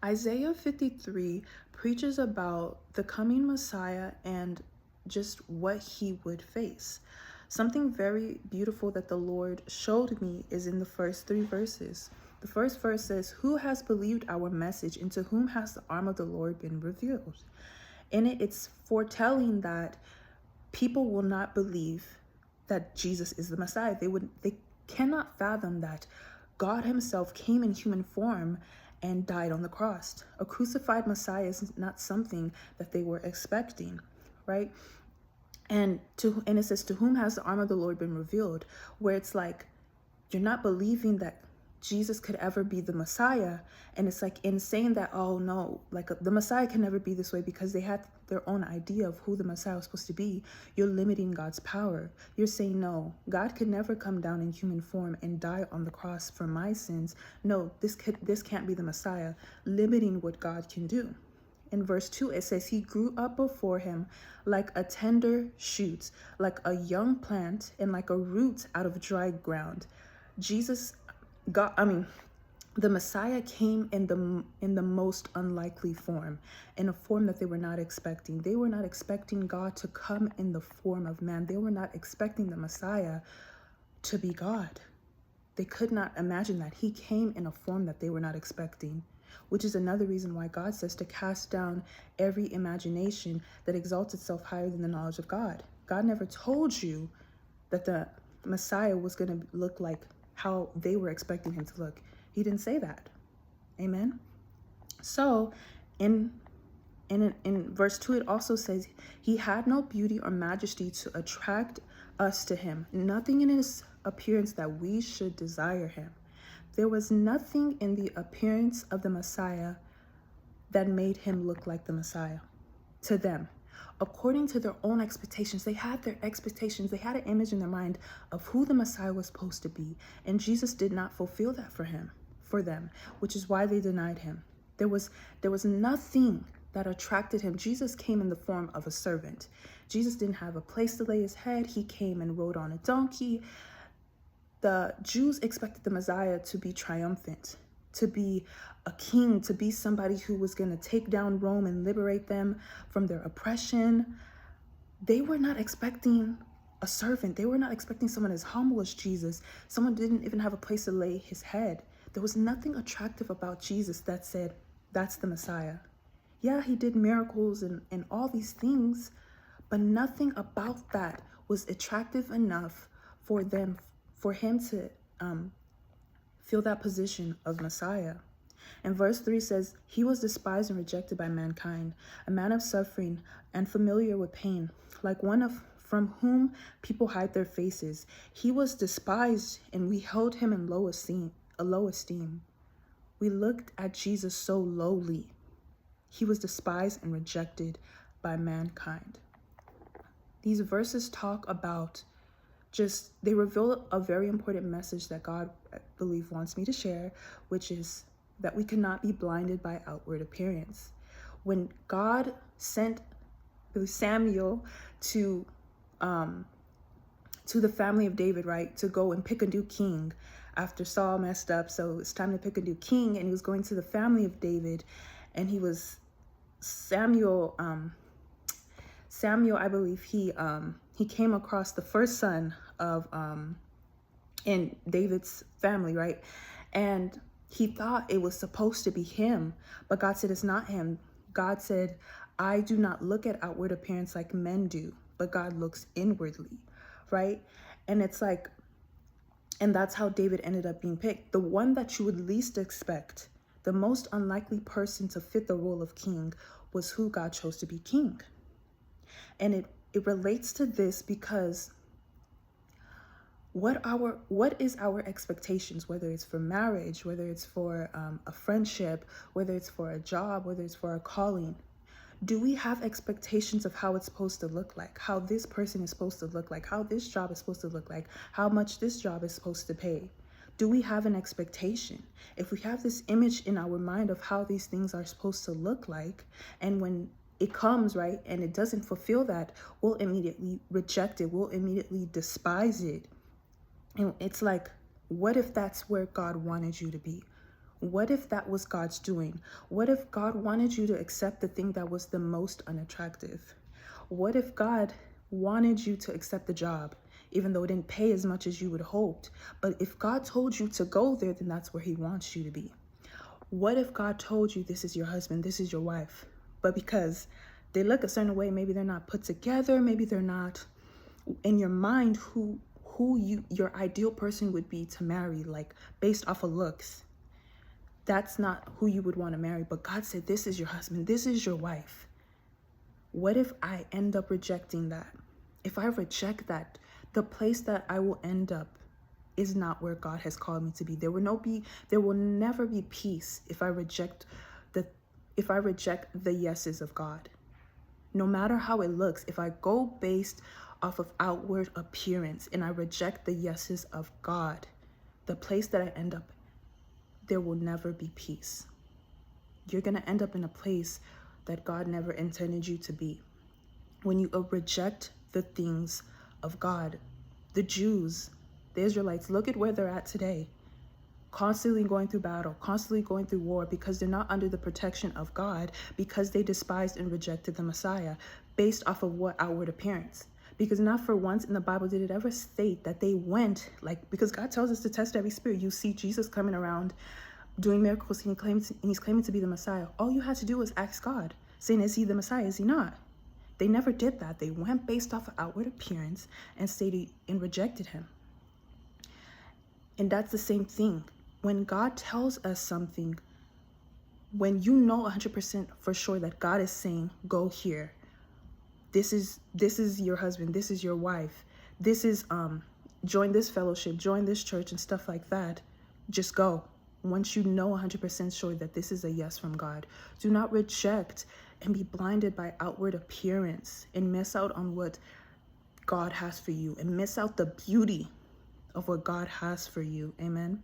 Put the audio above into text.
Isaiah 53 preaches about the coming Messiah and just what he would face. Something very beautiful that the Lord showed me is in the first three verses. The first verse says, "Who has believed our message, and to whom has the arm of the Lord been revealed?" In it, it's foretelling that people will not believe that Jesus is the Messiah. They cannot fathom that God himself came in human form and died on the cross. A crucified Messiah is not something that they were expecting, right? And it says, "To whom has the arm of the Lord been revealed?" Where it's like you're not believing that Jesus could ever be the Messiah. And it's like in saying that, oh no, like the Messiah can never be this way because they had their own idea of who the Messiah was supposed to be. You're limiting God's power. You're saying, no, God could never come down in human form and die on the cross for my sins. No, this can't be the Messiah, limiting what God can do. In verse 2, it says, "He grew up before him like a tender shoot, like a young plant, and like a root out of dry ground." Jesus, the Messiah came in the most unlikely form, in a form that they were not expecting. They were not expecting God to come in the form of man. They were not expecting the Messiah to be God. They could not imagine that. He came in a form that they were not expecting, which is another reason why God says to cast down every imagination that exalts itself higher than the knowledge of God. God never told you that the Messiah was going to look like how they were expecting him to look. He didn't say that. Amen. So in verse 2, it also says, "He had no beauty or majesty to attract us to him, nothing in his appearance that we should desire him." There was nothing in the appearance of the Messiah that made him look like the Messiah to them. According to their own expectations, they had their expectations. They had an image in their mind of who the Messiah was supposed to be. And Jesus did not fulfill that for them, which is why they denied him. There was nothing that attracted him. Jesus came in the form of a servant. Jesus didn't have a place to lay his head. He came and rode on a donkey. The Jews expected the Messiah to be triumphant, to be a king, to be somebody who was going to take down Rome and liberate them from their oppression. They were not expecting a servant. They were not expecting someone as humble as Jesus. Someone didn't even have a place to lay his head. There was nothing attractive about Jesus that said, that's the Messiah. Yeah, he did miracles and all these things, but nothing about that was attractive enough for him to fill that position of Messiah. And verse 3 says, "He was despised and rejected by mankind, a man of suffering and familiar with pain, like one from whom people hide their faces. He was despised, and we held him in low esteem." We looked at Jesus so lowly. He was despised and rejected by mankind. These verses talk about they reveal a very important message that God, I believe, wants me to share, which is that we cannot be blinded by outward appearance. When God sent Samuel to the family of David, right, to go and pick a new king after Saul messed up, so it's time to pick a new king, and he was going to the family of David, and he was Samuel, I believe he came across the first son of in David's family, right? And he thought it was supposed to be him, but God said it's not him. God said, "I do not look at outward appearance like men do, but God looks inwardly," right? And it's like, and that's how David ended up being picked. The one that you would least expect, the most unlikely person to fit the role of king, was who God chose to be king. And it relates to this because what is our expectations, whether it's for marriage, whether it's for a friendship, whether it's for a job, whether it's for a calling? Do we have expectations of how it's supposed to look like, how this person is supposed to look like, how this job is supposed to look like, how much this job is supposed to pay? Do we have an expectation? If we have this image in our mind of how these things are supposed to look like, and when it comes, right, and it doesn't fulfill that, we'll immediately reject it. We'll immediately despise it. And it's like, what if that's where God wanted you to be? What if that was God's doing? What if God wanted you to accept the thing that was the most unattractive? What if God wanted you to accept the job, even though it didn't pay as much as you would hoped? But if God told you to go there, then that's where he wants you to be. What if God told you this is your husband, this is your wife, but because they look a certain way, maybe they're not put together, maybe they're not in your mind who your ideal person would be to marry, like based off of looks. That's not who you would want to marry, but God said, this is your husband, this is your wife. What if I end up rejecting that? If I reject that, the place that I will end up is not where God has called me to be. There will never be peace if I reject the yeses of God. No matter how it looks, if I go based off of outward appearance and I reject the yeses of God, the place that I end up, there will never be peace. You're going to end up in a place that God never intended you to be. When you reject the things of God, the Jews, the Israelites, look at where they're at today. Constantly going through battle, constantly going through war, because they're not under the protection of God, because they despised and rejected the Messiah based off of what outward appearance. Because not for once in the Bible did it ever state that they went, like, because God tells us to test every spirit. You see Jesus coming around doing miracles and he's claiming to be the Messiah. All you had to do was ask God, saying, is he the Messiah? Is he not? They never did that. They went based off of outward appearance and stated and rejected him. And that's the same thing. When God tells us something, when you know 100% for sure that God is saying, go here, this is your husband, this is your wife, this is join this fellowship, join this church and stuff like that, just go. Once you know 100% sure that this is a yes from God, do not reject and be blinded by outward appearance and miss out on what God has for you and miss out the beauty of what God has for you. Amen.